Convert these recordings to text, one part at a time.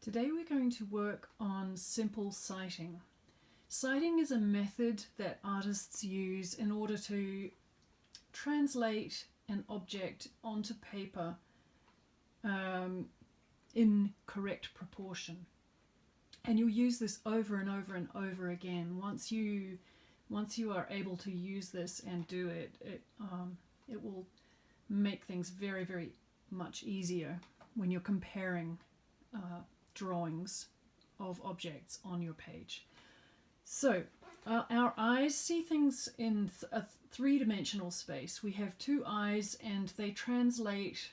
Today we're going to work on simple sighting. Sighting is a method that artists use in order to translate an object onto paper in correct proportion. And you'll use this over and over and over again. Once you are able to use this and do it, it will make things very, very much easier when you're comparing drawings of objects on your page. So our eyes see things in a three-dimensional space. We have two eyes and they translate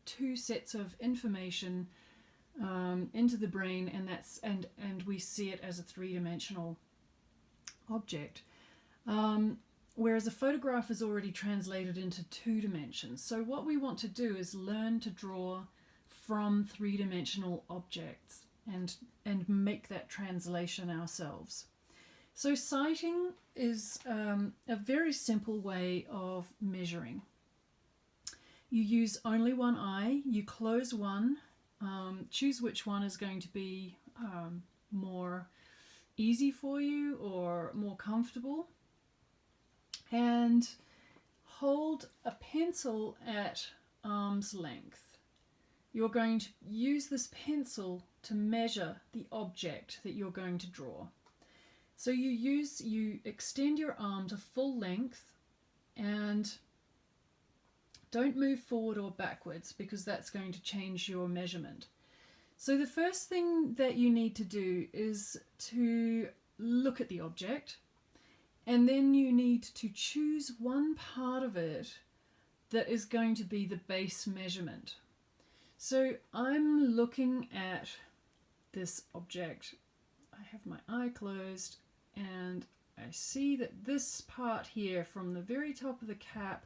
two sets of information into the brain, and we see it as a three-dimensional object. Whereas a photograph is already translated into two dimensions. So what we want to do is learn to draw from three-dimensional objects and make that translation ourselves. So sighting is a very simple way of measuring. You use only one eye, you close one, choose which one is going to be more easy for you or more comfortable, and hold a pencil at arm's length. You're going to use this pencil to measure the object that you're going to draw. So you extend your arm to full length and don't move forward or backwards because that's going to change your measurement. So the first thing that you need to do is to look at the object, and then you need to choose one part of it that is going to be the base measurement. So I'm looking at this object. I have my eye closed and I see that this part here, from the very top of the cap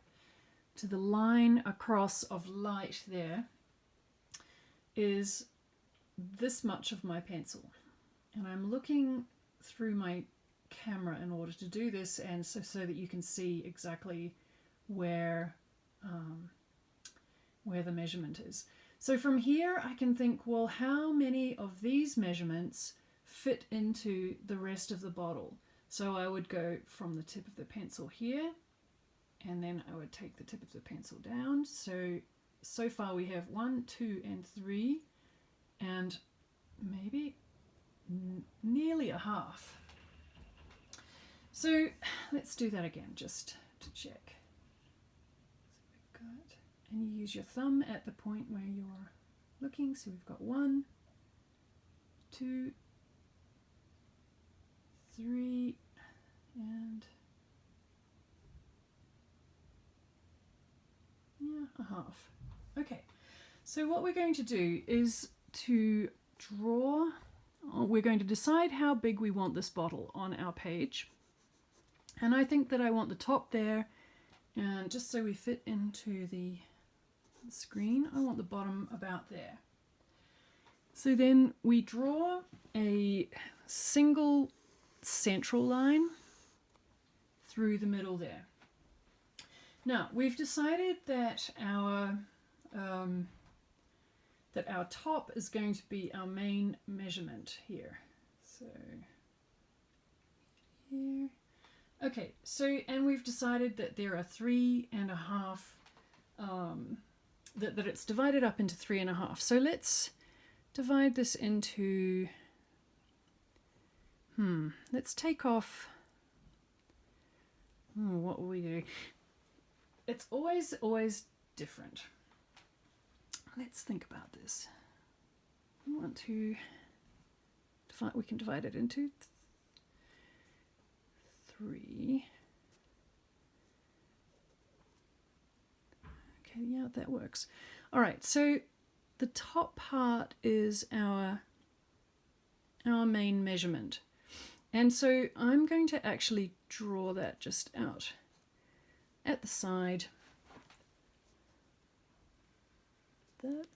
to the line across of light there, is this much of my pencil. And I'm looking through my camera in order to do this, and so that you can see exactly where the measurement is. So from here I can think, well, how many of these measurements fit into the rest of the bottle? So I would go from the tip of the pencil here, and then I would take the tip of the pencil down. So far we have 1, 2, and 3, and maybe nearly a half. So let's do that again just to check. So we've got, and you use your thumb at the point where you're looking. So we've got 1, 2, 3, and a half. Okay, so what we're going to do is to draw, we're going to decide how big we want this bottle on our page. And I think that I want the top there, and just so we fit into the screen, I want the bottom about there. So then we draw a single central line through the middle there. Now we've decided that our top is going to be our main measurement here. So here. Okay, so, and we've decided that there are 3.5, that it's divided up into 3.5. So let's divide this into, let's take off, what will we do? It's always different. Let's think about this. We want to divide, we can divide it into 3. Okay, yeah, that works. All right, so the top part is our main measurement. And so I'm going to actually draw that just out at the side. That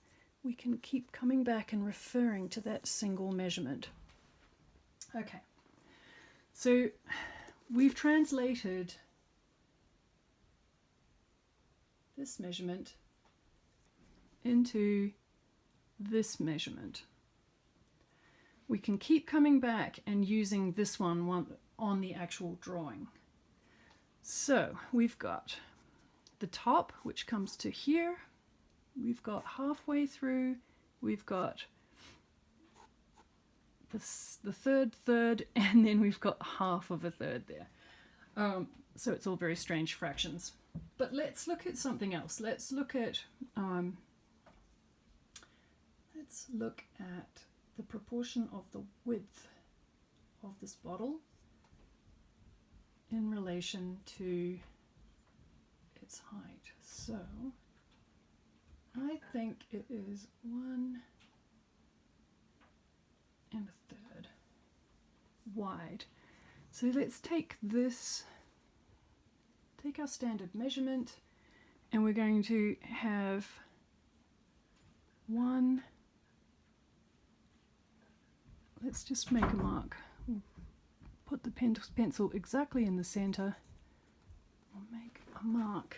we can keep coming back and referring to that single measurement. Okay, so we've translated this measurement into this measurement. we can keep coming back and using this one on the actual drawing. So we've got the top, which comes to here. We've got halfway through, we've got the third, and then we've got half of a third there. So it's all very strange fractions. But let's look at something else. Let's look at the proportion of the width of this bottle in relation to its height. So I think it is 1 1/3 wide. So let's take our standard measurement, and we're going to have let's just make a mark. We'll put the pencil exactly in the center. We'll make a mark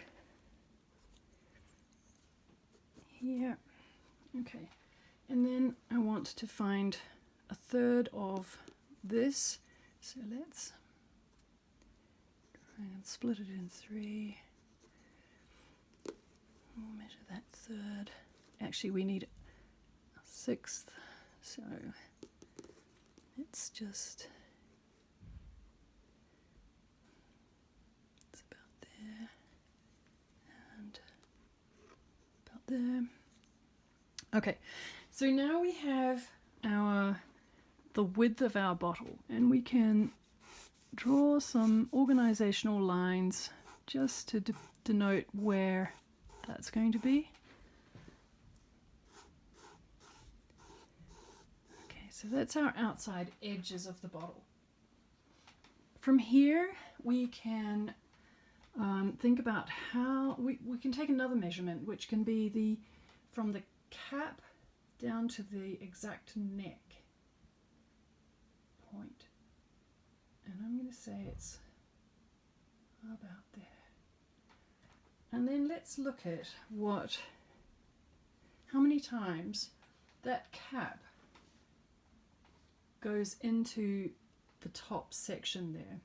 here. Okay, and then I want to find 1/3 of this, so let's try and split it in 3. We'll measure that 1/3. Actually, we need 1/6, so it's about there and about there. Okay, so now we have the width of our bottle, and we can draw some organizational lines just to denote where that's going to be. Okay, so that's our outside edges of the bottle. From here we can think about how we can take another measurement, which can be from the cap down to the exact neck point, and I'm going to say it's about there. And then let's look at how many times that cap goes into the top section there.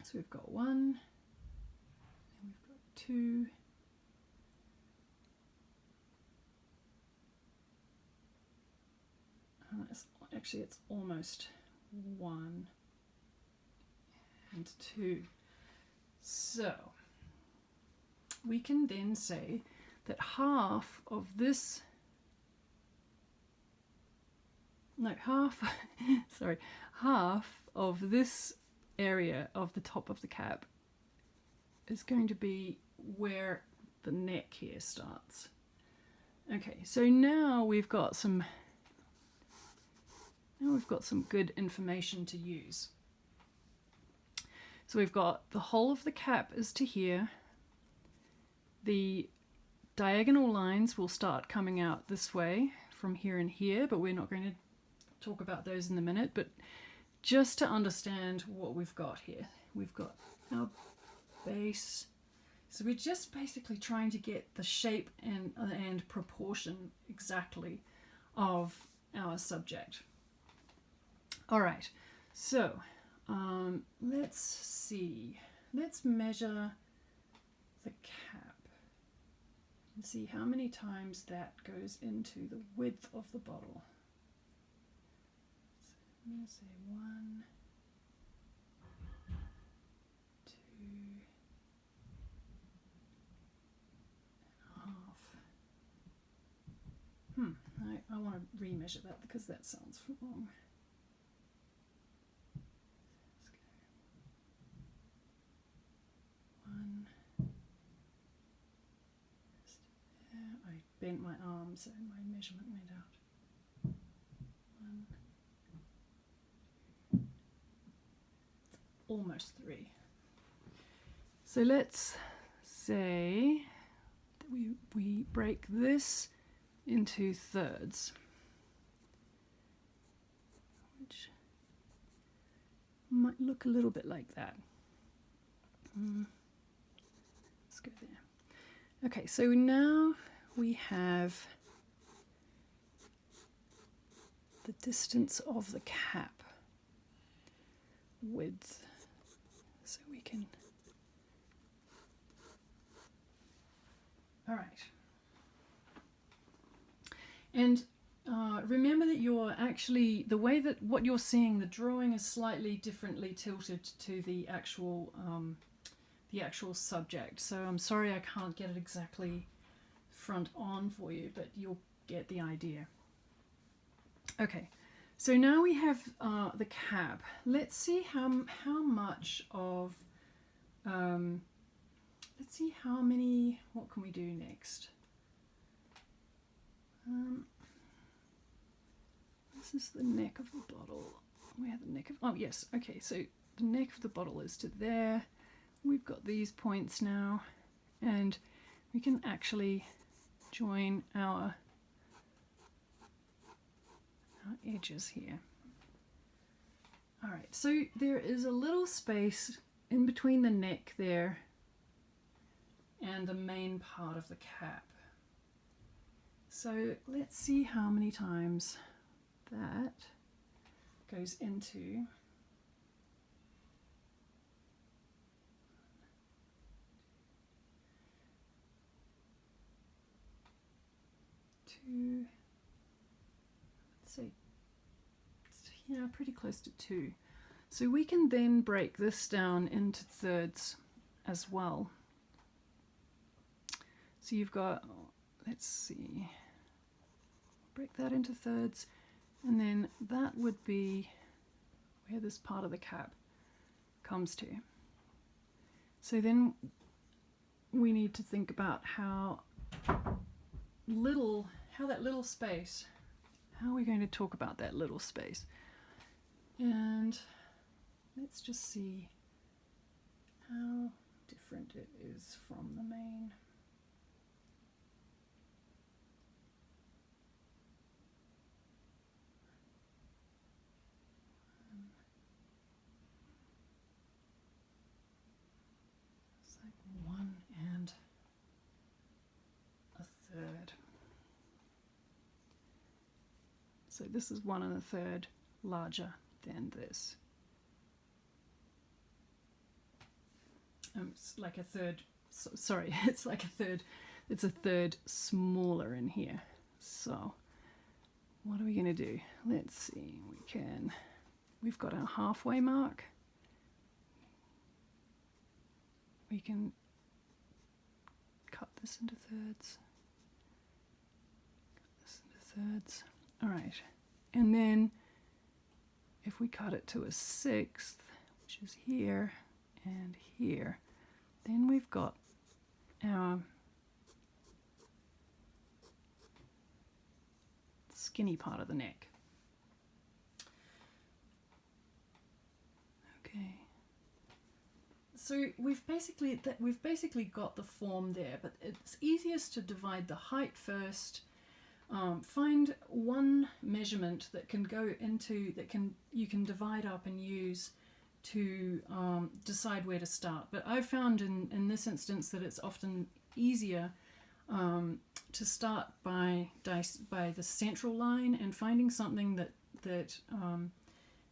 So we've got 1, and we've got 2, actually it's almost 1 and 2. So we can then say that half of this, half of this area of the top of the cap is going to be where the neck here starts. Okay, so now we've got some good information to use. So we've got the whole of the cap is to here. The diagonal lines will start coming out this way from here and here, but we're not going to talk about those in a minute. But just to understand what we've got here, we've got our base. So we're just basically trying to get the shape and proportion exactly of our subject. All right, so let's see. Let's measure the cap and see how many times that goes into the width of the bottle. So I'm going to say 1, 2 and a half. I want to remeasure that because that sounds wrong. I bent my arm, so my measurement went out. 1, almost 3. So let's say that we break this into thirds, which might look a little bit like that. Let's go there. Okay, so now we have the distance of the cap width, so we can. All right. And remember that you're actually, the way that what you're seeing, the drawing is slightly differently tilted to the actual subject. So I'm sorry I can't get it exactly front on for you, but you'll get the idea. Okay, so now we have the cap. Let's see how much of, let's see how many, what can we do next? This is the neck of the bottle. Where the neck of, oh yes, okay, so the neck of the bottle is to there. We've got these points now, and we can actually join our edges here. All right, so there is a little space in between the neck there and the main part of the cap. So let's see how many times that goes into. Two, let's say, yeah, pretty close to 2. So we can then break this down into thirds as well. So you've got, let's see, break that into thirds, and then that would be where this part of the cap comes to. So then we need to think about how that little space, how are we going to talk about that little space? And let's just see how different it is from the main. It's like 1 1/3. So this is 1 1/3 larger than this. It's like a third, sorry, it's like a third, it's a third smaller in here. So what are we going to do? Let's see, we've got our halfway mark. We can cut this into thirds. Cut this into thirds. All right, and then if we cut it to a 1/6, which is here and here, then we've got our skinny part of the neck. Okay. So we've basically got the form there, but it's easiest to divide the height first. Find one measurement that can go into, you can divide up and use to decide where to start. But I've found in this instance that it's often easier to start by the central line and finding something that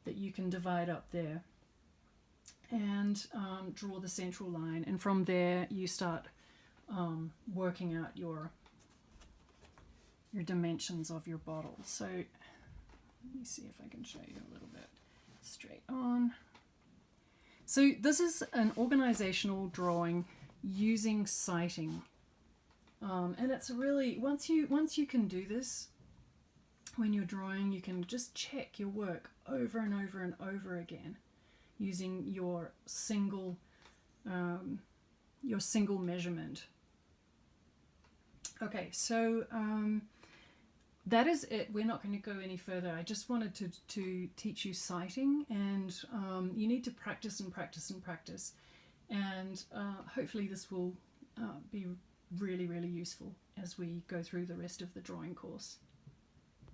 you can divide up there, and draw the central line, and from there you start working out your dimensions of your bottle. So let me see if I can show you a little bit straight on. So this is an organizational drawing using sighting, and it's really, once you can do this when you're drawing, you can just check your work over and over and over again using your single measurement. Okay, so that is it. We're not going to go any further. I just wanted to teach you sighting, and you need to practice and practice and practice, and hopefully this will be really, really useful as we go through the rest of the drawing course.